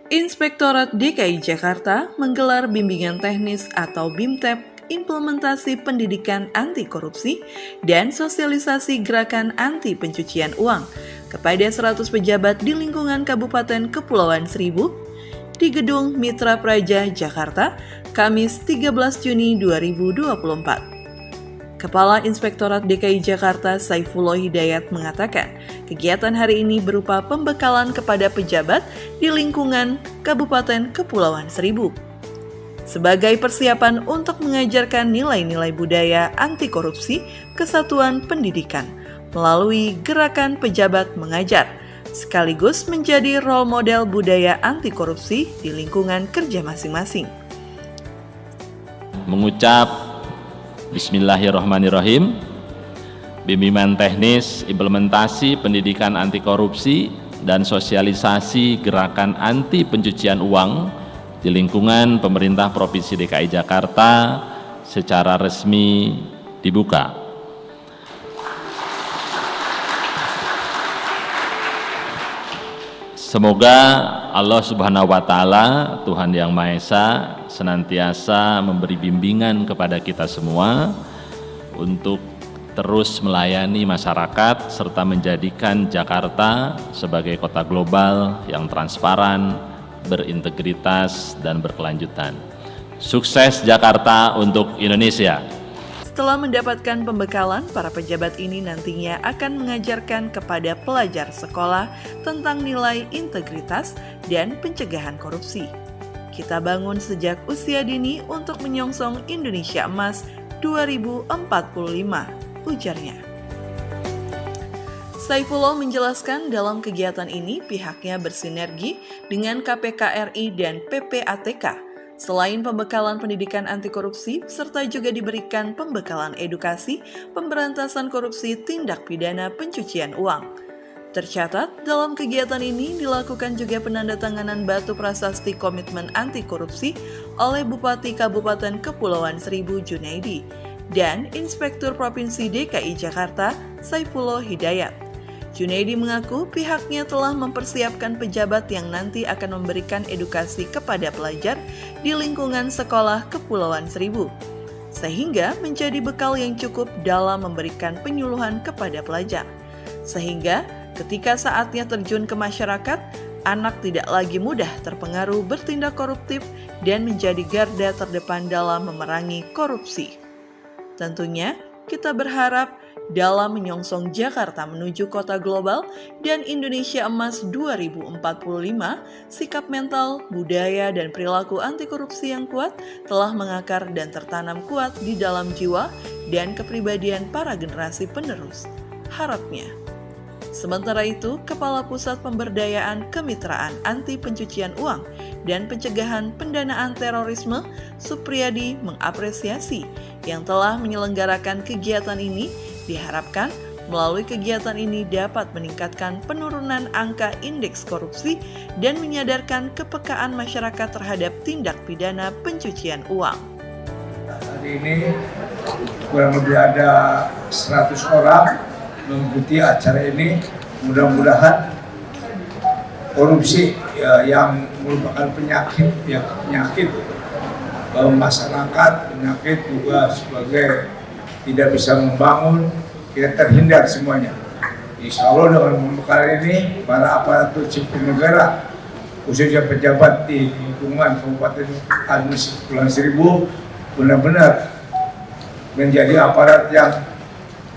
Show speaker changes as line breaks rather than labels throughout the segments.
Inspektorat DKI Jakarta menggelar bimbingan teknis atau BIMTEK implementasi pendidikan anti korupsi dan sosialisasi gerakan anti pencucian uang kepada 100 pejabat di lingkungan Kabupaten Kepulauan Seribu di Gedung Mitra Praja, Jakarta, Kamis 13 Juni 2024. Kepala Inspektorat DKI Jakarta Saifullah Hidayat mengatakan, kegiatan hari ini berupa pembekalan kepada pejabat di lingkungan Kabupaten Kepulauan Seribu sebagai persiapan untuk mengajarkan nilai-nilai budaya anti korupsi kesatuan pendidikan melalui gerakan pejabat mengajar, sekaligus menjadi role model budaya anti korupsi di lingkungan kerja masing-masing.
Mengucap Bismillahirrahmanirrahim. Bimbingan teknis implementasi pendidikan anti korupsi dan sosialisasi gerakan anti pencucian uang di lingkungan pemerintah Provinsi DKI Jakarta secara resmi dibuka. Semoga Allah Subhanahu wa Ta'ala, Tuhan Yang Maha Esa, senantiasa memberi bimbingan kepada kita semua untuk terus melayani masyarakat serta menjadikan Jakarta sebagai kota global yang transparan, berintegritas, dan berkelanjutan. Sukses Jakarta untuk Indonesia!
Setelah mendapatkan pembekalan, para pejabat ini nantinya akan mengajarkan kepada pelajar sekolah tentang nilai integritas dan pencegahan korupsi. Kita bangun sejak usia dini untuk menyongsong Indonesia Emas 2045, ujarnya. Saifullah menjelaskan dalam kegiatan ini pihaknya bersinergi dengan KPK RI dan PPATK. Selain pembekalan pendidikan anti korupsi, serta juga diberikan pembekalan edukasi pemberantasan korupsi tindak pidana pencucian uang. Tercatat, dalam kegiatan ini dilakukan juga penandatanganan batu prasasti komitmen anti korupsi oleh Bupati Kabupaten Kepulauan Seribu Junaidi dan Inspektur Provinsi DKI Jakarta Saifullah Hidayat. Junaidi mengaku pihaknya telah mempersiapkan pejabat yang nanti akan memberikan edukasi kepada pelajar di lingkungan sekolah Kepulauan Seribu, sehingga menjadi bekal yang cukup dalam memberikan penyuluhan kepada pelajar. Sehingga ketika saatnya terjun ke masyarakat, anak tidak lagi mudah terpengaruh bertindak koruptif dan menjadi garda terdepan dalam memerangi korupsi. Tentunya, kita berharap dalam menyongsong Jakarta menuju kota global dan Indonesia Emas 2045, sikap mental, budaya, dan perilaku anti korupsi yang kuat telah mengakar dan tertanam kuat di dalam jiwa dan kepribadian para generasi penerus. Harapnya. Sementara itu, Kepala Pusat Pemberdayaan Kemitraan Anti Pencucian Uang dan Pencegahan Pendanaan Terorisme, Supriyadi, mengapresiasi yang telah menyelenggarakan kegiatan ini. Diharapkan melalui kegiatan ini dapat meningkatkan penurunan angka indeks korupsi dan menyadarkan kepekaan masyarakat terhadap tindak pidana pencucian uang.
Hari ini kurang lebih ada 100 orang mengikuti acara ini. Mudah-mudahan korupsi yang merupakan penyakit masyarakat, penyakit juga sebagai tidak bisa membangun, kita terhindar semuanya. Insya Allah dengan pembekalan ini, para aparatur sipil negara, khususnya pejabat di lingkungan Kabupaten Kepulauan Seribu, benar-benar menjadi aparat yang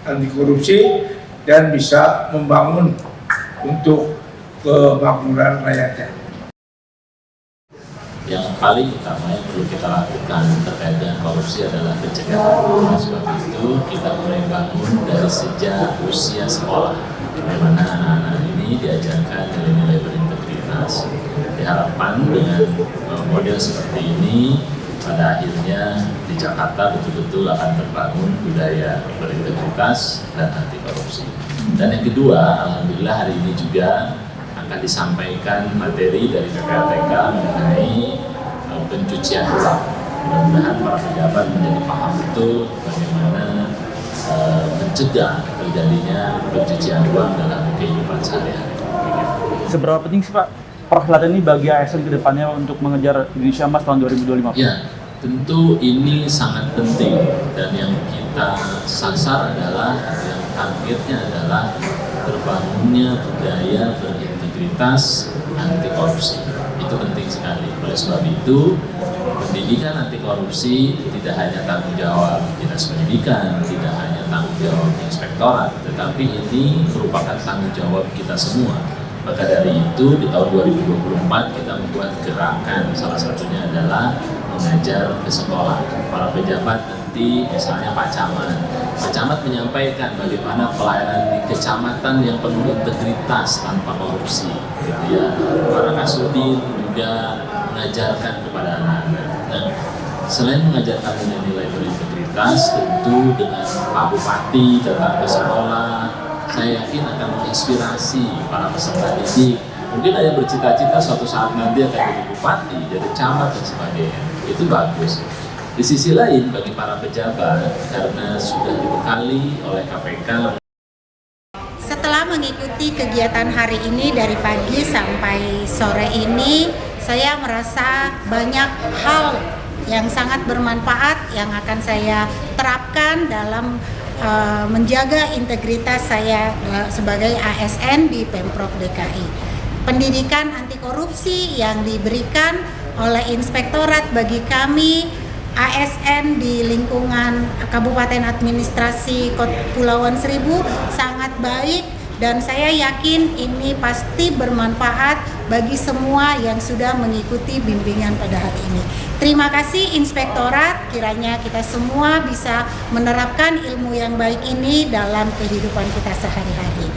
anti korupsi dan bisa membangun untuk kemakmuran rakyatnya.
Yang paling utama yang perlu kita lakukan terkait dengan korupsi adalah pencegahan. Oleh sebab itu kita mulai bangun dari sejak usia sekolah, di mana anak-anak ini diajarkan nilai-nilai berintegritas. Diharapkan dengan model seperti ini, pada akhirnya di Jakarta betul-betul akan terbangun budaya berintegritas dan anti korupsi. Dan yang kedua, alhamdulillah hari ini juga akan disampaikan materi dari PPATK mengenai pencucian uang. Mudah-mudahan para pejabat menjadi paham betul bagaimana mencegah terjadinya pencucian uang dalam kehidupan sehari-hari.
Seberapa penting sih Pak perhelatan ini bagi ASN ke depannya untuk mengejar Indonesia Emas tahun 2025?
Ya, tentu ini sangat penting, dan yang kita sasar adalah, yang targetnya adalah terbangunnya budaya berintegritas anti korupsi. Itu penting sekali. Oleh sebab itu, pendidikan anti korupsi tidak hanya tanggung jawab Dinas Pendidikan, tidak hanya tanggung jawab inspektorat, tetapi ini merupakan tanggung jawab kita semua. Maka dari itu di tahun 2024 kita membuat gerakan, salah satunya adalah mengajar ke sekolah. Para pejabat nanti, misalnya Pak Camat menyampaikan bagaimana pelayanan di kecamatan yang penuh integritas tanpa korupsi, gitu ya. Para Kasudin juga mengajarkan kepada anak-anak. Nah, selain mengajarkan nilai-nilai berintegritas, tentu dengan Pak Bupati datang ke sekolah, saya yakin akan menginspirasi para peserta didik. Mungkin ada yang bercita-cita suatu saat nanti akan jadi bupati, jadi camat dan sebagainya. Itu bagus. Di sisi lain, bagi para pejabat, karena sudah dibekali oleh KPK.
Setelah mengikuti kegiatan hari ini dari pagi sampai sore ini, saya merasa banyak hal yang sangat bermanfaat yang akan saya terapkan dalam menjaga integritas saya sebagai ASN di Pemprov DKI. Pendidikan anti korupsi yang diberikan oleh Inspektorat bagi kami ASN di lingkungan Kabupaten Administrasi Kepulauan Seribu sangat baik, dan saya yakin ini pasti bermanfaat bagi semua yang sudah mengikuti bimbingan pada hari ini. Terima kasih Inspektorat, kiranya kita semua bisa menerapkan ilmu yang baik ini dalam kehidupan kita sehari-hari.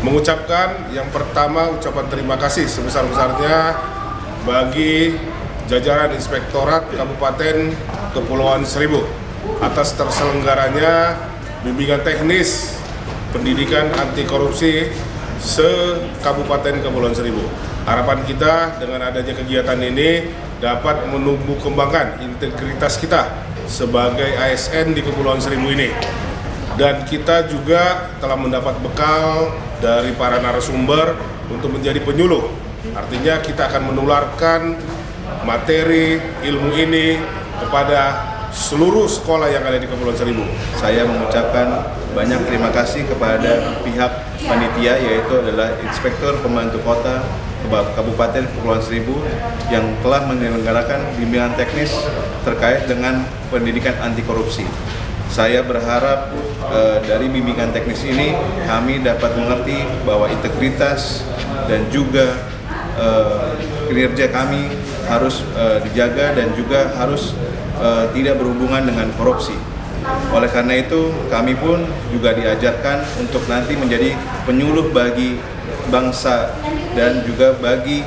Mengucapkan yang pertama ucapan terima kasih sebesar-besarnya bagi jajaran Inspektorat Kabupaten Kepulauan Seribu atas terselenggaranya bimbingan teknis pendidikan anti korupsi se-Kabupaten Kepulauan Seribu. Harapan kita dengan adanya kegiatan ini dapat menumbuh kembangkan integritas kita sebagai ASN di Kepulauan Seribu ini. Dan kita juga telah mendapat bekal dari para narasumber untuk menjadi penyuluh. Artinya kita akan menularkan materi ilmu ini kepada seluruh sekolah yang ada di Kepulauan Seribu.
Saya mengucapkan banyak terima kasih kepada pihak panitia, yaitu adalah Inspektur Pembantu Kota Kabupaten Kepulauan Seribu yang telah menyelenggarakan bimbingan teknis terkait dengan pendidikan anti korupsi. Saya berharap dari bimbingan teknis ini kami dapat mengerti bahwa integritas dan juga kinerja kami harus dijaga dan juga harus tidak berhubungan dengan korupsi. Oleh karena itu, kami pun juga diajarkan untuk nanti menjadi penyuluh bagi bangsa dan juga bagi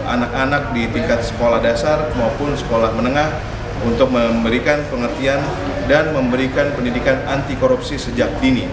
anak-anak di tingkat sekolah dasar maupun sekolah menengah untuk memberikan pengertian dan memberikan pendidikan anti korupsi sejak dini.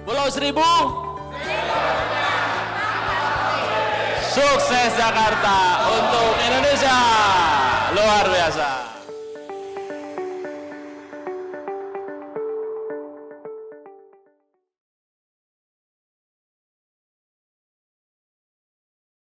Pulau Seribu, sukses Jakarta untuk Indonesia, luar biasa.